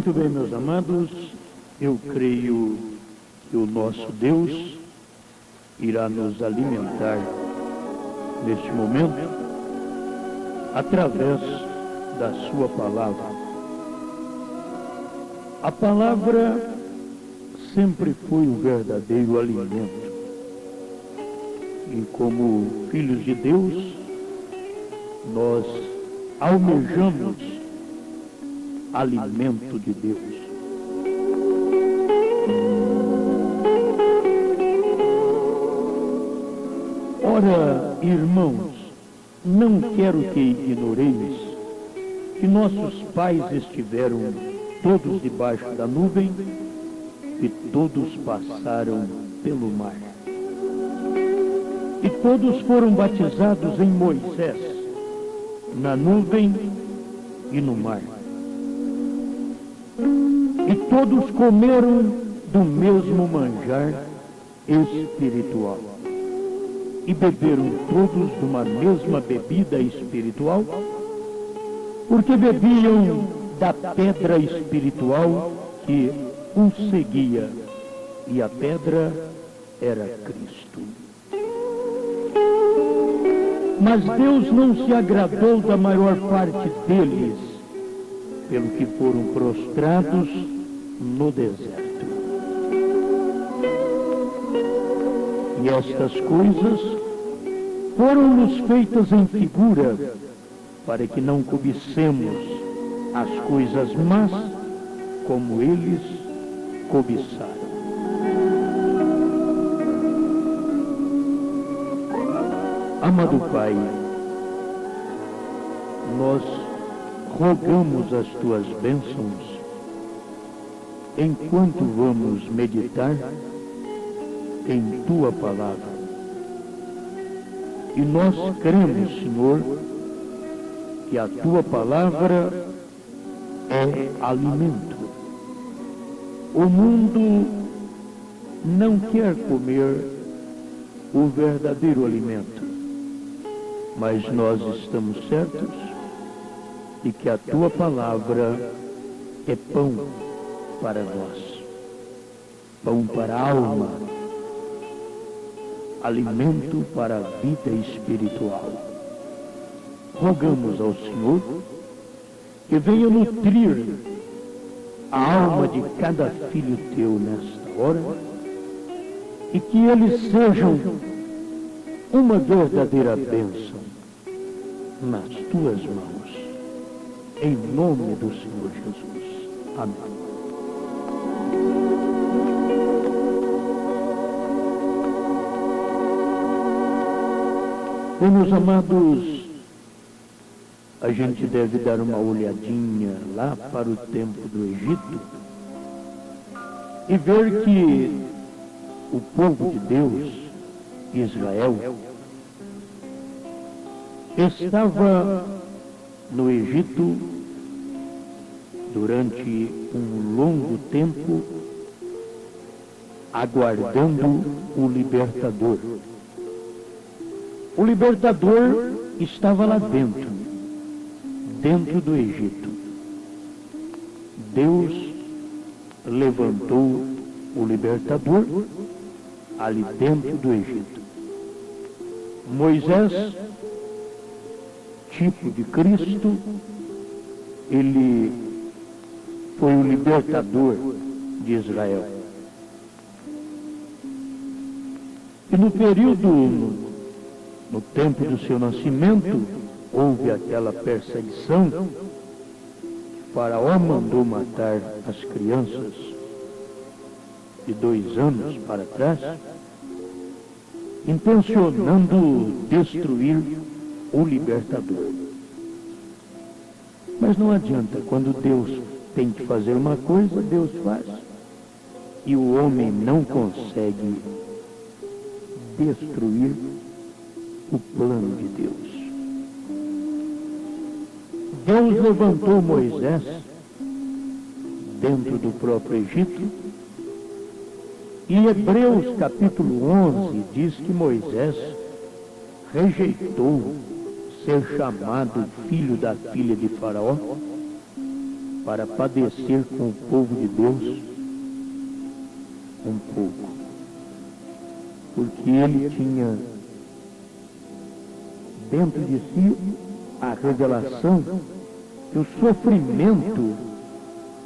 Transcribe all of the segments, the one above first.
Muito bem, meus amados, eu creio que o nosso Deus irá nos alimentar neste momento através da sua palavra. A palavra sempre foi o verdadeiro alimento. E como filhos de Deus, nós almejamos alimento de Deus. Ora, irmãos, não quero que ignoreis que nossos pais estiveram todos debaixo da nuvem e todos passaram pelo mar. E todos foram batizados em Moisés, na nuvem e no mar. E todos comeram do mesmo manjar espiritual. E beberam todos de uma mesma bebida espiritual, porque bebiam da pedra espiritual que os seguia, e a pedra era Cristo. Mas Deus não se agradou da maior parte deles, pelo que foram prostrados no deserto. E estas coisas foram-nos feitas em figura, para que não cobicemos as coisas más como eles cobiçaram. Amado Pai, nós rogamos as tuas bênçãos enquanto vamos meditar em tua palavra. E nós cremos, Senhor, que a tua palavra é alimento. O mundo não quer comer o verdadeiro alimento, mas nós estamos certos de que a tua palavra é pão para nós, pão para a alma, alimento para a vida espiritual. Rogamos ao Senhor que venha nutrir a alma de cada filho teu nesta hora e que eles sejam uma verdadeira bênção nas tuas mãos, em nome do Senhor Jesus. Amém. Bem, meus amados, a gente deve dar uma olhadinha lá para o tempo do Egito e ver que o povo de Deus, Israel, estava no Egito durante um longo tempo, aguardando o libertador. O libertador estava lá dentro do Egito. Deus levantou o libertador ali dentro do Egito. Moisés, tipo de Cristo, ele foi o libertador de Israel. E no período, no tempo do seu nascimento, houve aquela perseguição. Faraó mandou matar as crianças de 2 anos para trás, intencionando destruir o libertador. Mas não adianta, quando Deus tem que fazer uma coisa, Deus faz. E o homem não consegue destruir o plano de Deus. Deus levantou Moisés dentro do próprio Egito, e Hebreus capítulo 11 diz que Moisés rejeitou ser chamado filho da filha de Faraó, para padecer com o povo de Deus um pouco, porque ele tinha dentro de si a revelação que o sofrimento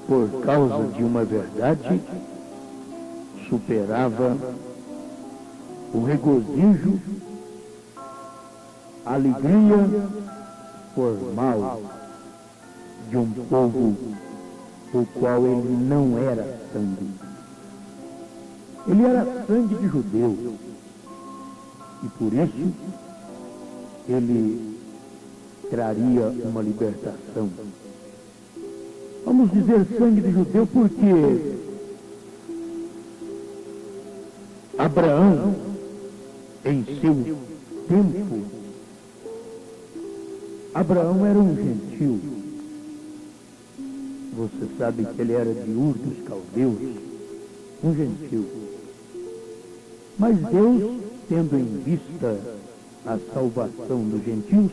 por causa de uma verdade superava o regozijo, a alegria formal de um povo o qual ele não era sangue. Ele era sangue de judeu, e por isso ele traria uma libertação. Vamos dizer sangue de judeu porque Abraão, em seu tempo, Abraão era um gentil. Você sabe que ele era de Ur dos Caldeus, um gentil. Mas Deus, tendo em vista a salvação dos gentios,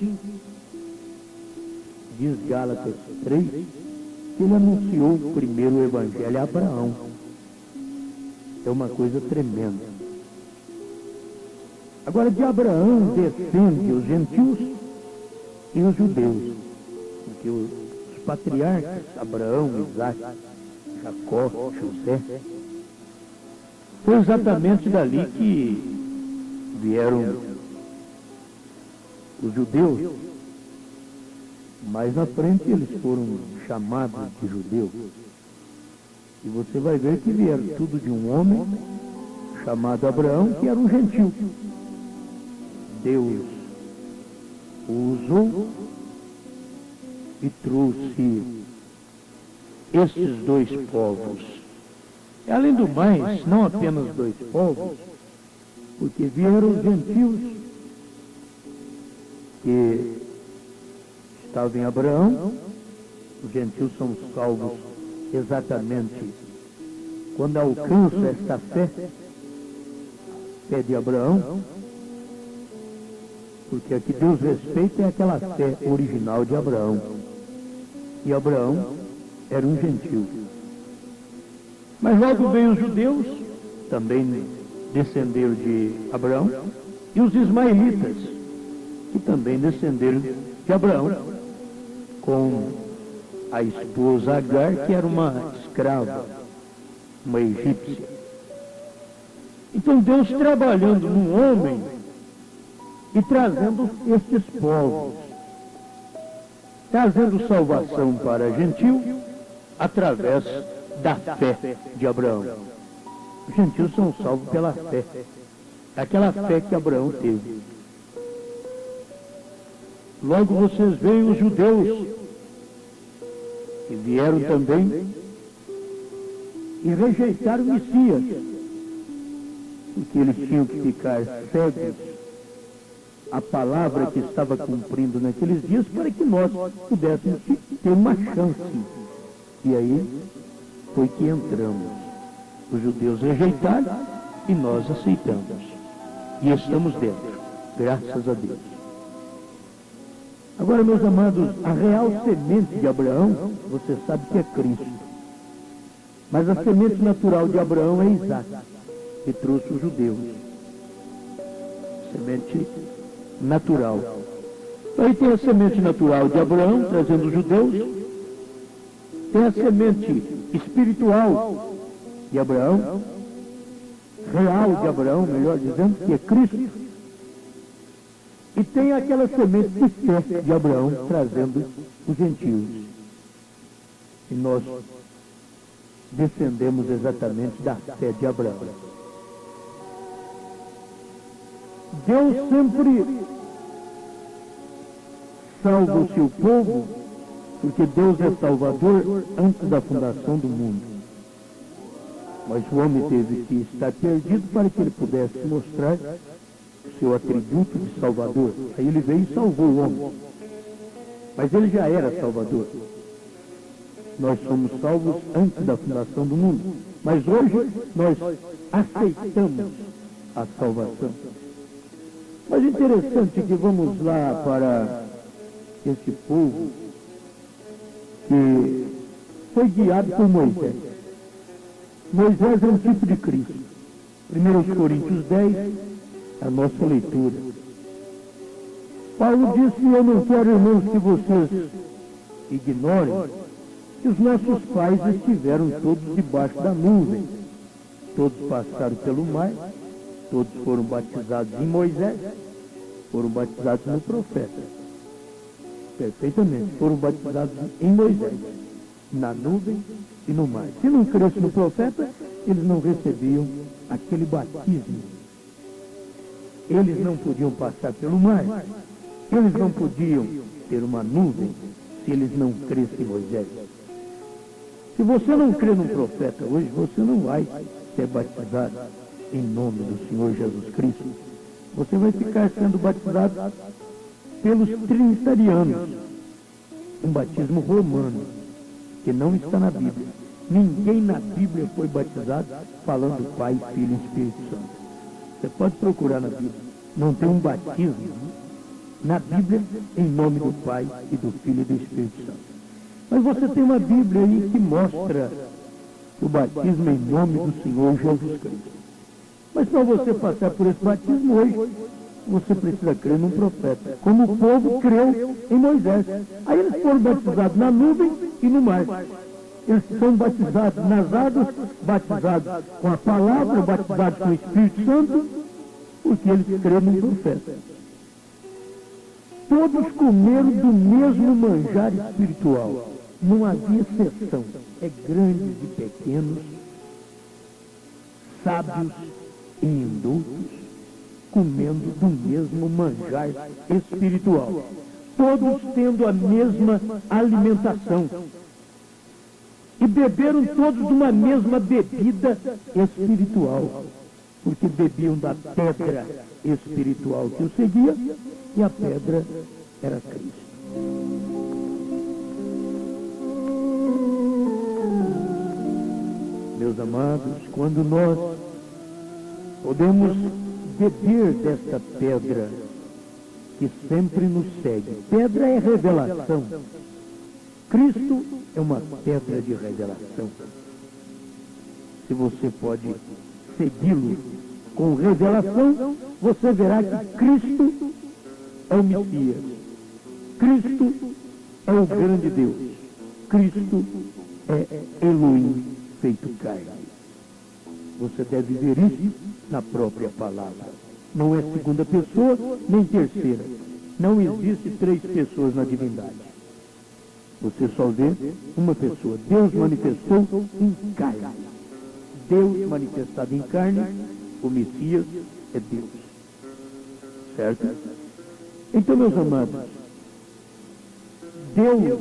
diz Gálatas 3, que ele anunciou primeiro o evangelho a Abraão. É uma coisa tremenda. Agora, de Abraão descende os gentios e os judeus, porque os patriarcas, Abraão, Isaac, Jacó, José, foi exatamente dali que vieram os judeus. Mais na frente eles foram chamados de judeus. E você vai ver que vieram tudo de um homem chamado Abraão, que era um gentil. Deus o usou e trouxe esses dois povos. E, além do mais, não apenas dois povos, porque vieram os gentios que estavam em Abraão. Os gentios são salvos exatamente quando alcançam esta fé de Abraão, porque a que Deus respeita é aquela fé original de Abraão. E Abraão era um gentil. Mas logo veio os judeus, também descenderam de Abraão, e os ismaelitas, que também descenderam de Abraão, com a esposa Agar, que era uma escrava, uma egípcia. Então Deus trabalhando num homem e trazendo estes povos, trazendo salvação para gentil através da fé de Abraão. Os gentios são salvos pela fé, aquela fé que Abraão teve. Logo vocês veem os judeus, que vieram também e rejeitaram o Messias, porque eles tinham que ficar cegos à palavra que estava cumprindo naqueles dias, para que nós pudéssemos ter uma chance. E aí foi que entramos. Os judeus rejeitaram e nós aceitamos. E estamos dentro, graças a Deus. Agora, meus amados, a real semente de Abraão, você sabe que é Cristo. Mas a semente natural de Abraão é Isaac, que trouxe os judeus. Semente natural. Aí tem a semente natural de Abraão, trazendo os judeus. Tem a semente espiritual de Abraão, real de Abraão, melhor dizendo, que é Cristo. E tem aquela semente de fé de Abraão, trazendo os gentios. E nós descendemos exatamente da fé de Abraão. Deus sempre salva o seu povo, porque Deus é Salvador antes da fundação do mundo. Mas o homem teve que estar perdido para que ele pudesse mostrar o seu atributo de Salvador. Aí ele veio e salvou o homem. Mas ele já era Salvador. Nós somos salvos antes da fundação do mundo. Mas hoje nós aceitamos a salvação. Mas interessante que vamos lá para esse povo que foi guiado por Moisés. Moisés é um tipo de Cristo. 1 Coríntios 10, a nossa leitura. Paulo disse: eu não quero, irmãos, que vocês ignorem que os nossos pais estiveram todos debaixo da nuvem. Todos passaram pelo mar, todos foram batizados em Moisés, foram batizados no profeta. Perfeitamente, foram batizados em Moisés, na nuvem e no mar. Se não cresce no profeta, eles não recebiam aquele batismo. Eles não podiam passar pelo mar, eles não podiam ter uma nuvem, se eles não crescem em Moisés. Se você não crê no profeta hoje, você não vai ser batizado em nome do Senhor Jesus Cristo. Você vai ficar sendo batizado pelos trinitarianos, um batismo romano, que não está na Bíblia. Ninguém na Bíblia foi batizado falando Pai, Filho e Espírito Santo. Você pode procurar na Bíblia. Não tem um batismo na Bíblia em nome do Pai e do Filho e do Espírito Santo. Mas você tem uma Bíblia aí que mostra o batismo em nome do Senhor Jesus Cristo. Mas para você passar por esse batismo hoje, você precisa crer num profeta, como o povo creu em Moisés. Aí eles foram batizados na nuvem e no mar. Eles são batizados nas águas, batizados com a palavra, batizados com o Espírito Santo, porque eles creram num profeta. Todos comeram do mesmo manjar espiritual. Não havia exceção. É grandes e pequenos, sábios e indultos, comendo do mesmo manjar espiritual. Todos tendo a mesma alimentação. E beberam todos de uma mesma bebida espiritual. Porque bebiam da pedra espiritual que o seguia, e a pedra era Cristo. Meus amados, quando nós podemos beber desta pedra que sempre nos segue, pedra é revelação. Cristo é uma pedra de revelação. Se você pode segui-lo com revelação, você verá que Cristo é o Messias. Cristo é o grande Deus. Cristo é Elohim feito carne. Você deve ver isso na própria palavra. Não é segunda pessoa, nem terceira. Não existe três pessoas na divindade. Você só vê uma pessoa. Deus manifestou em carne. Deus manifestado em carne, o Messias é Deus. Certo? Então, meus amados, Deus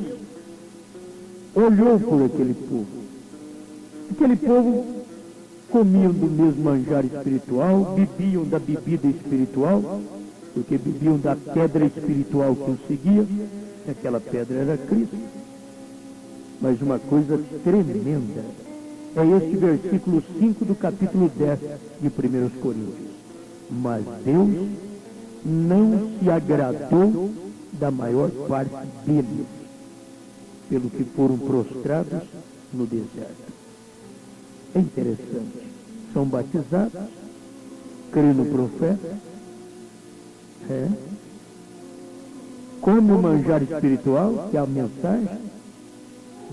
olhou por aquele povo. Aquele povo comiam do mesmo manjar espiritual, bebiam da bebida espiritual, porque bebiam da pedra espiritual que os seguia. Aquela pedra era Cristo. Mas uma coisa tremenda é este versículo 5 do capítulo 10 de 1 Coríntios. Mas Deus não se agradou da maior parte deles, pelo que foram prostrados no deserto. É interessante. São batizados, creem no profeta, come o manjar espiritual, que é a mensagem,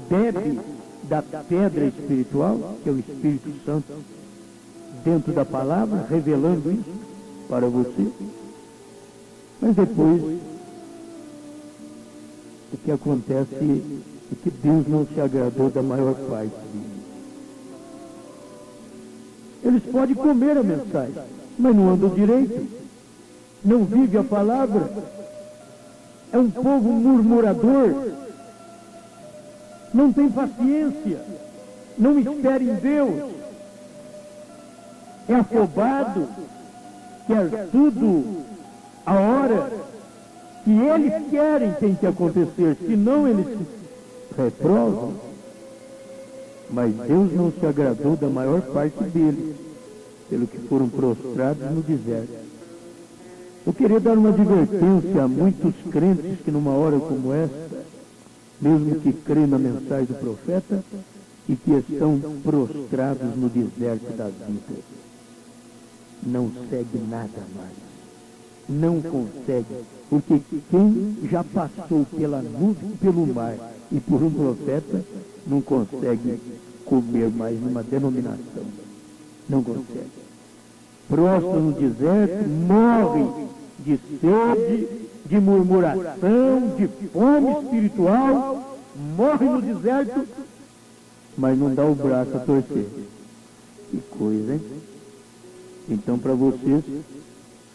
bebe da pedra espiritual, que é o Espírito Santo, dentro da palavra, revelando isso para você. Mas depois, o que acontece é que Deus não se agradou da maior parte deles. Eles podem comer a mensagem, mas não andam direito, não vivem a palavra. É um povo murmurador, não tem paciência, não espera em Deus, é afobado, quer tudo a hora que eles querem tem que acontecer, senão eles se reprovam. Mas Deus não se agradou da maior parte deles, pelo que foram prostrados no deserto. Eu queria dar uma advertência a muitos crentes que numa hora como esta mesmo que crê na mensagem do profeta, e que estão prostrados no deserto da vida. Não segue nada mais. Não consegue, porque quem já passou pela nuvem, pelo mar e por um profeta, não consegue comer mais numa denominação. Não consegue. Prostram no deserto, morrem de sede, de murmuração, de fome espiritual, morrem no deserto, mas não dá o braço a torcer. Que coisa, hein? Então, para vocês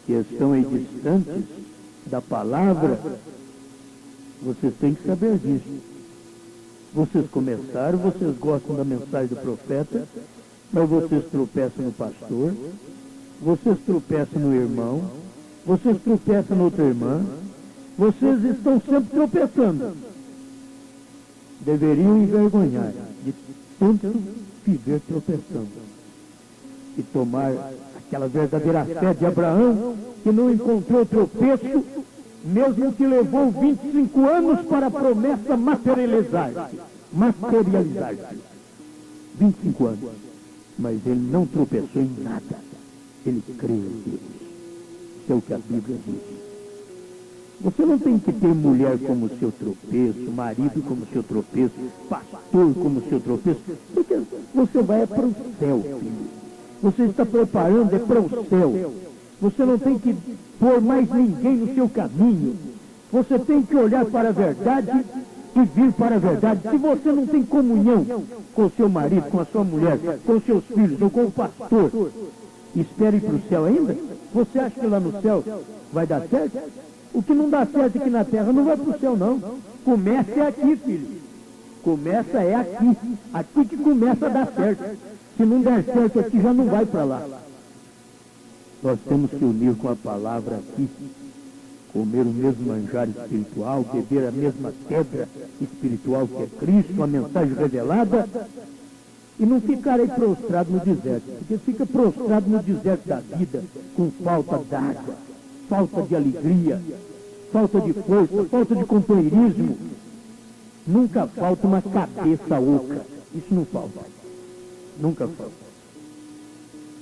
que estão aí distantes da palavra, vocês têm que saber disso. Vocês começaram, vocês gostam da mensagem do profeta, mas vocês tropeçam no pastor, vocês tropeçam no irmão, vocês tropeçam na outra irmã, vocês estão sempre tropeçando. Deveriam envergonhar de tanto viver tropeçando e tomar aquela verdadeira fé de Abraão, que não encontrou tropeço, mesmo que levou 25 anos para a promessa materializar-se. 25 anos. Mas ele não tropeçou em nada. Ele creu em Deus. Isso é o que a Bíblia diz. Você não tem que ter mulher como seu tropeço, marido como seu tropeço, pastor como seu tropeço, porque você vai para o céu, filho. Você está preparando para o céu. Você não tem que pôr mais ninguém no seu caminho. Você tem que olhar para a verdade e vir para a verdade. Se você não tem comunhão com o seu marido, com a sua mulher, com os seus filhos ou com o pastor, espere para o céu ainda? Você acha que lá no céu vai dar certo? O que não dá certo aqui na terra não vai para o céu, não. Começa é aqui, filho. Começa é aqui. Aqui que começa a dar certo. Se não der certo aqui, já não vai para lá. Nós temos que unir com a palavra aqui, comer o mesmo manjar espiritual, beber a mesma pedra espiritual que é Cristo, a mensagem revelada, e não ficar aí prostrado no deserto, porque fica prostrado no deserto da vida, com falta d'água, falta de alegria, falta de força, falta de companheirismo. Nunca falta uma cabeça oca. Isso não falta. Nunca falta.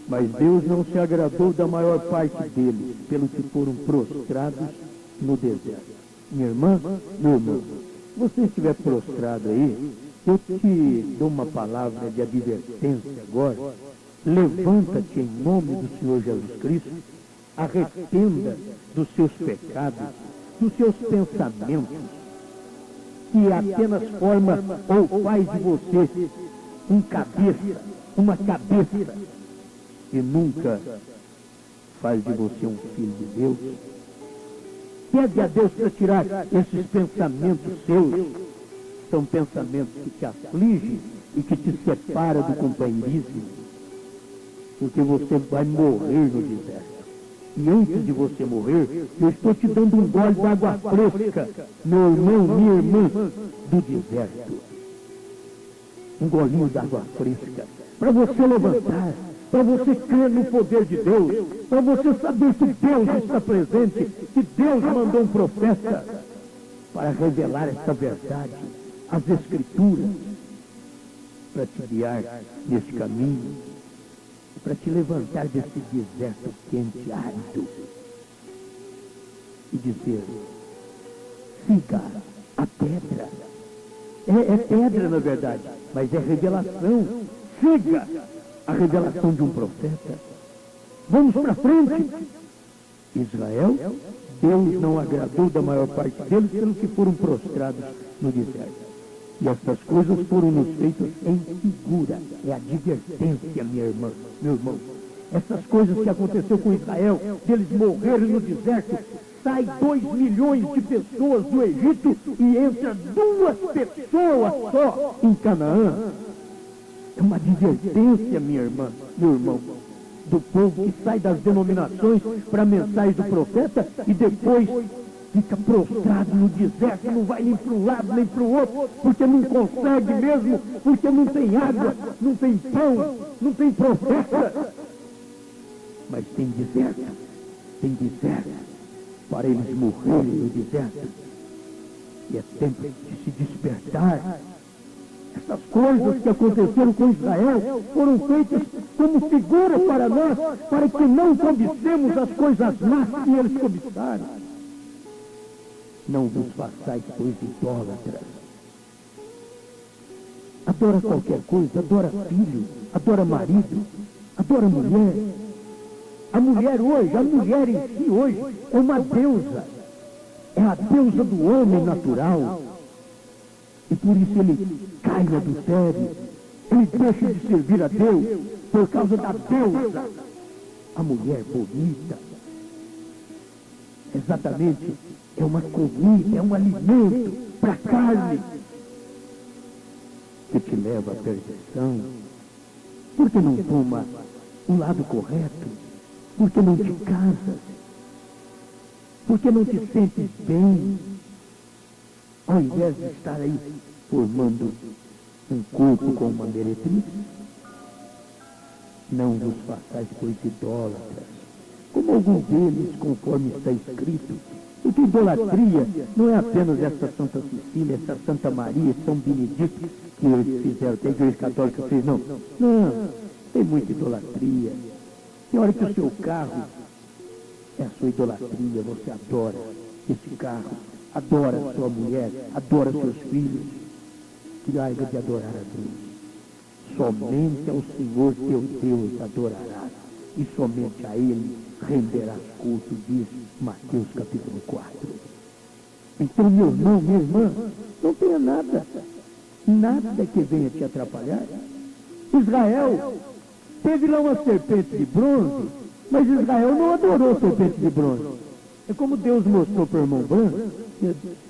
Mas Deus não se agradou da maior parte deles, pelo que foram prostrados no deserto. Minha irmã, meu irmão, se você estiver prostrado aí, eu te dou uma palavra de advertência agora. Levanta-te em nome do Senhor Jesus Cristo, arrependa dos seus pecados, dos seus pensamentos, que apenas forma ou faz de você uma cabeça, e nunca faz de você um filho de Deus. Pede a Deus para tirar esses pensamentos seus. São pensamentos que te afligem e que te separam do companheirismo, porque você vai morrer no deserto. E antes de você morrer, eu estou te dando um gole de água fresca, meu irmão, minha irmã, do deserto. Um golinho de água fresca, para você levantar, para você crer no poder de Deus, para você saber que Deus está presente, que Deus mandou um profeta para revelar esta verdade, as Escrituras, para te guiar nesse caminho, para te levantar desse deserto quente e árido e dizer: siga a pedra. É pedra, na verdade, mas é revelação. Siga a revelação de um profeta. Vamos para frente. Israel, Deus não agradou da maior parte deles, pelo que foram prostrados no deserto. E estas coisas foram nos feitas em figura. É advertência, minha irmã, meu irmão. Essas coisas que aconteceu com Israel, deles morrerem no deserto, sai 2 milhões de pessoas do Egito e entra 2 pessoas só em Canaã. É uma advertência, minha irmã, meu irmão, do povo que sai das denominações para a mensagem do profeta e depois fica prostrado no deserto, não vai nem para um lado nem para o outro, porque não consegue mesmo, porque não tem água, não tem pão, não tem profeta. Mas tem deserto para eles morrerem no deserto. E é tempo de se despertar. Essas coisas que aconteceram com Israel foram feitas como figura para nós, para que não cobicemos as coisas más que eles cobiçaram. Não vos façais, pois, idólatras. Adora qualquer coisa, adora filho, adora marido, adora mulher. A mulher em si hoje é uma deusa. É a deusa do homem natural. E por isso ele cai no adultério. Ele deixa de servir a Deus por causa da deusa. A mulher bonita. Exatamente, é uma comida, é um alimento para a carne que te leva à perdição. Por que não toma o lado correto? Por que não te casas? Por que não te sentes bem? Ao invés de estar aí formando um corpo com uma meretriz, não vos façais, pois, idólatras, como alguns deles, conforme está escrito. Porque idolatria não é apenas essa Santa Cecília, essa Santa Maria, São Benedito, que eles fizeram, que a Igreja Católica fez, não. Não, tem muita idolatria. Tem hora que o seu carro é a sua idolatria, você adora esse carro, adora a sua mulher, adora seus filhos. Que larga de adorar a Deus. Somente ao Senhor teu Deus adorarás, e somente a Ele renderás culto, diz Mateus capítulo 4. Então, meu irmão, minha irmã, não tenha nada que venha te atrapalhar. Israel teve lá uma serpente de bronze, mas Israel não adorou a serpente de bronze. É como Deus mostrou para o irmão Branco.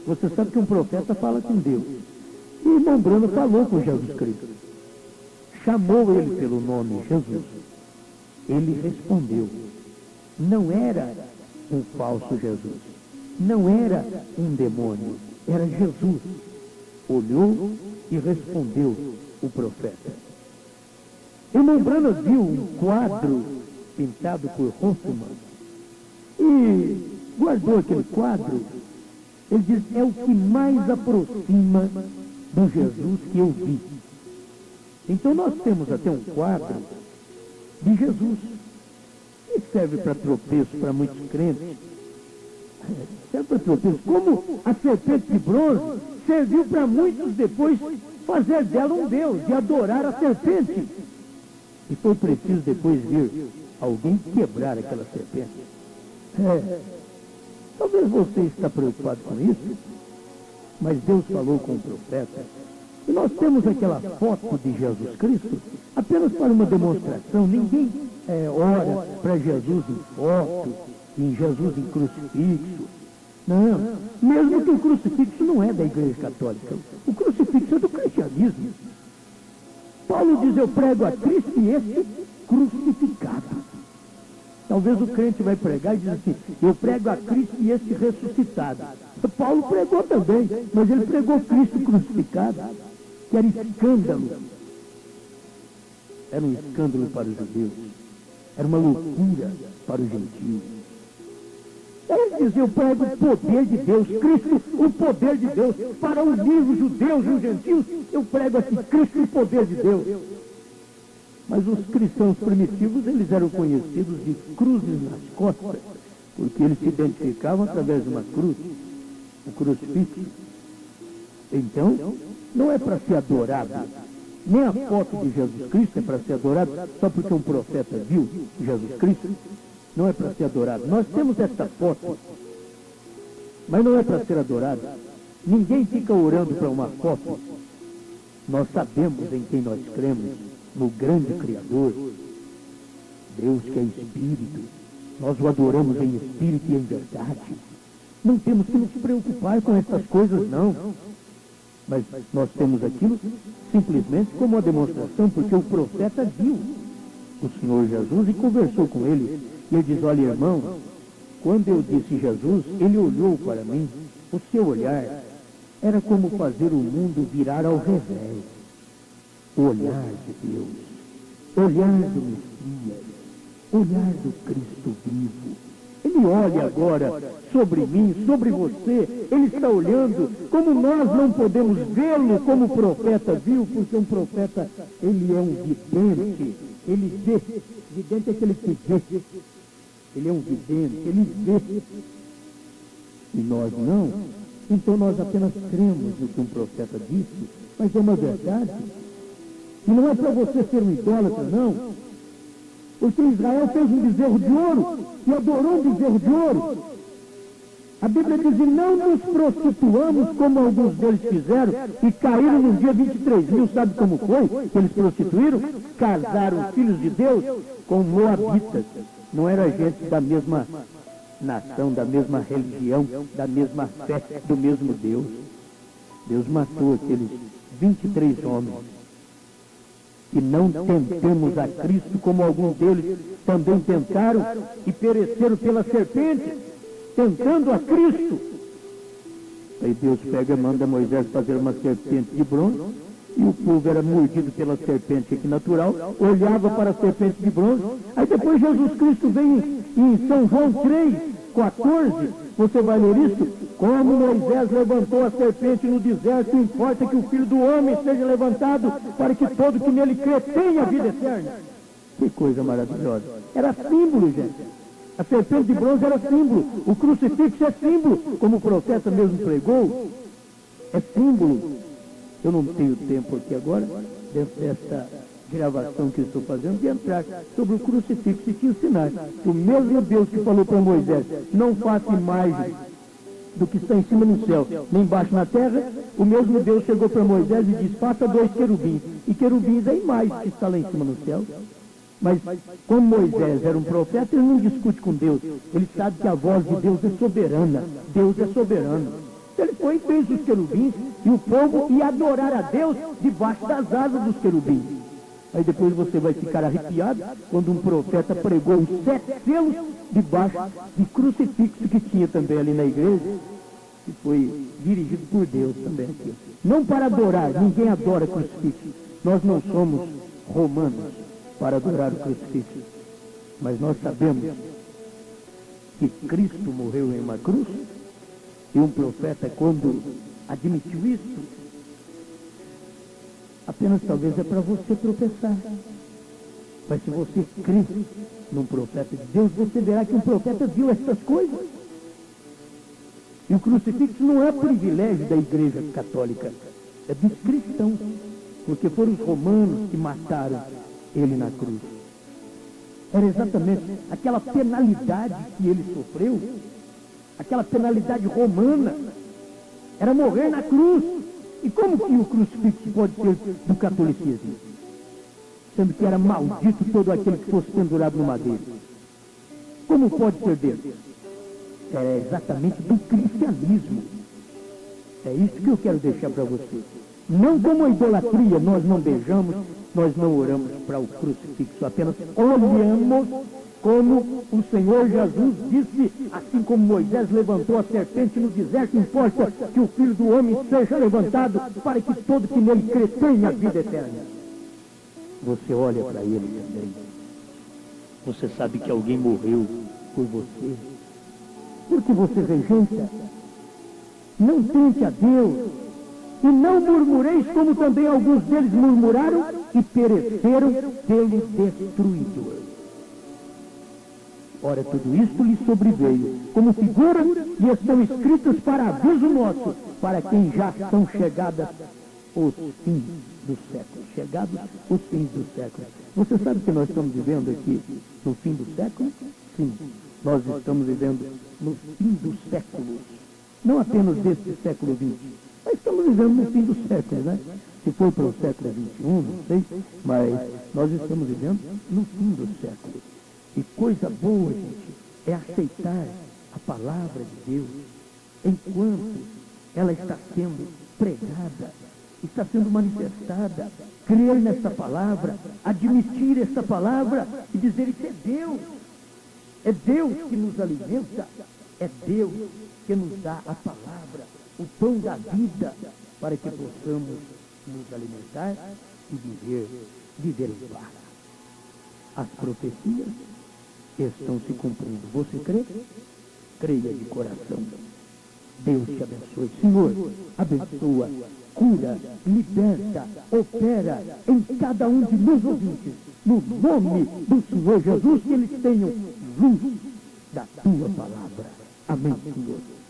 Você sabe que um profeta fala com Deus. E o irmão Branco falou com Jesus Cristo. Chamou ele pelo nome Jesus. Ele respondeu. Não era um falso Jesus. Não era um demônio. Era Jesus. Olhou e respondeu o profeta. Irmão Branco viu um quadro pintado por Hofmann e guardou aquele quadro. Ele diz, é o que mais aproxima do Jesus que eu vi. Então nós temos até um quadro de Jesus. E serve para tropeço para muitos crentes. Serve para tropeço. Como a serpente de bronze serviu para muitos depois fazer dela um Deus, de adorar a serpente. E foi preciso depois vir alguém quebrar aquela serpente. Talvez você está preocupado com isso, mas Deus falou com o profeta. E nós temos aquela foto de Jesus Cristo apenas para uma demonstração. Ninguém ora para Jesus em foto, em Jesus em crucifixo. Não, mesmo que o crucifixo não é da Igreja Católica. O crucifixo é do cristianismo. Paulo diz, eu prego a Cristo e esse crucificado. Talvez o crente vai pregar e diz assim, eu prego a Cristo e esse ressuscitado. Paulo pregou também, mas ele pregou Cristo crucificado, que era escândalo. Era um escândalo para os judeus. Era uma loucura para os gentios. Ele diz, eu prego o poder de Deus, Cristo, o poder de Deus, para unir os judeus e os gentios, eu prego aqui Cristo, o poder de Deus. Mas os cristãos primitivos, eles eram conhecidos de cruzes nas costas, porque eles se identificavam através de uma cruz, o crucifixo. Então, não é para ser adorado, nem a foto de Jesus Cristo é para ser adorado, só porque um profeta viu Jesus Cristo, não é para ser adorado. Nós temos essa foto, mas não é para ser adorado. Ninguém fica orando para uma foto. Nós sabemos em quem nós cremos, no grande Criador, Deus que é Espírito. Nós o adoramos em Espírito e em verdade. Não temos que nos preocupar com essas coisas, não. Mas nós temos aquilo simplesmente como uma demonstração, porque o profeta viu o Senhor Jesus e conversou com ele. E ele diz, olha, irmão, quando eu disse Jesus, ele olhou para mim. O seu olhar era como fazer o mundo virar ao revés. Olhar de Deus, olhar do Messias, olhar do Cristo vivo. Ele Ele olha agora sobre mim, sobre você, ele está olhando como nós não podemos vê-lo como o profeta viu, porque um profeta, ele é um vidente, ele vê, vidente é aquele que vê, ele é um vidente, ele vê, e nós não, então nós apenas cremos no que um profeta disse, mas é uma verdade, e não é para você ser um idólatra, não. Porque Israel fez um bezerro de ouro e adorou um bezerro de ouro. A Bíblia diz, e não nos prostituamos como alguns deles fizeram e caíram no dia 23.000. Sabe como foi que eles prostituíram? Casaram os filhos de Deus com moabitas. Não era gente da mesma nação, da mesma religião, da mesma fé, do mesmo Deus. Deus matou aqueles 23 homens. E não tentemos a Cristo como alguns deles também tentaram e pereceram pela serpente, tentando a Cristo. Aí Deus pega e manda Moisés fazer uma serpente de bronze, e o povo era mordido pela serpente aqui natural, olhava para a serpente de bronze. Aí depois Jesus Cristo vem em São João 3:14, você vai ler isso? Como Moisés levantou a serpente no deserto, importa que o Filho do Homem seja levantado para que todo que nele crê tenha vida eterna. Que coisa maravilhosa. Era símbolo, gente. A serpente de bronze era símbolo. O crucifixo é símbolo, como o profeta mesmo pregou. É símbolo. Eu não tenho tempo aqui agora, dentro dessa gravação que estou fazendo, de entrar sobre o crucifixo e te ensinar. O mesmo Deus que falou para Moisés, não faça imagem do que está em cima no céu, nem embaixo na terra, o mesmo Deus chegou para Moisés e disse, faça 2 querubins. E querubins é a imagem que está lá em cima no céu. Mas, como Moisés era um profeta, ele não discute com Deus. Ele sabe que a voz de Deus é soberana. Deus é soberano. Ele foi e fez os querubins, e o povo ia adorar a Deus debaixo das asas dos querubins. Aí depois você vai ficar arrepiado quando um profeta pregou os 7 selos debaixo de crucifixo que tinha também ali na igreja, que foi dirigido por Deus também aqui. Não para adorar, ninguém adora crucifixo. Nós não somos romanos para adorar o crucifixo. Mas nós sabemos que Cristo morreu em uma cruz, e um profeta, quando admitiu isso, apenas talvez é para você tropeçar. Mas se você crê num profeta de Deus, você verá que um profeta viu essas coisas. E o crucifixo não é privilégio da Igreja Católica, é dos cristãos, porque foram os romanos que mataram ele na cruz. Era exatamente aquela penalidade que ele sofreu, aquela penalidade romana, era morrer na cruz. E como que o crucifixo pode ser do catolicismo? Sendo que era maldito todo aquele que fosse pendurado no madeiro. Como pode ser dele? Era exatamente do cristianismo. É isso que eu quero deixar para você. Não como a idolatria, nós não beijamos, nós não oramos para o crucifixo, apenas olhamos como o Senhor Jesus disse, assim como Moisés levantou a serpente no deserto, importa que o Filho do Homem seja levantado para que todo que nele crê tenha vida eterna. Você olha para ele também. Você sabe que alguém morreu por você. Porque você rejeita. Não tente a Deus. E não murmureis como também alguns deles murmuraram e pereceram pelo destruidor. Ora, tudo isto lhe sobreveio como figura e estão escritas para aviso nosso, para quem já são chegadas os fins do século. Chegados os fins do século. Você sabe que nós estamos vivendo aqui no fim do século? Sim, nós estamos vivendo no fim do século. Não apenas deste século XX. Nós estamos vivendo no fim do século, né? Se for para o século XXI, não sei, mas nós estamos vivendo no fim do século. E coisa boa, gente, é aceitar a palavra de Deus enquanto ela está sendo pregada, está sendo manifestada. Crer nessa palavra, admitir essa palavra e dizer isso é Deus. É Deus que nos alimenta, é Deus que nos dá a palavra, o pão da vida, para que possamos nos alimentar e viver em paz. As profecias estão se cumprindo. Você crê? Creia de coração. Deus te abençoe. Senhor, abençoa, cura, liberta, opera em cada um de meus ouvintes. No nome do Senhor Jesus, que eles tenham luz da tua palavra. Amém, Senhor.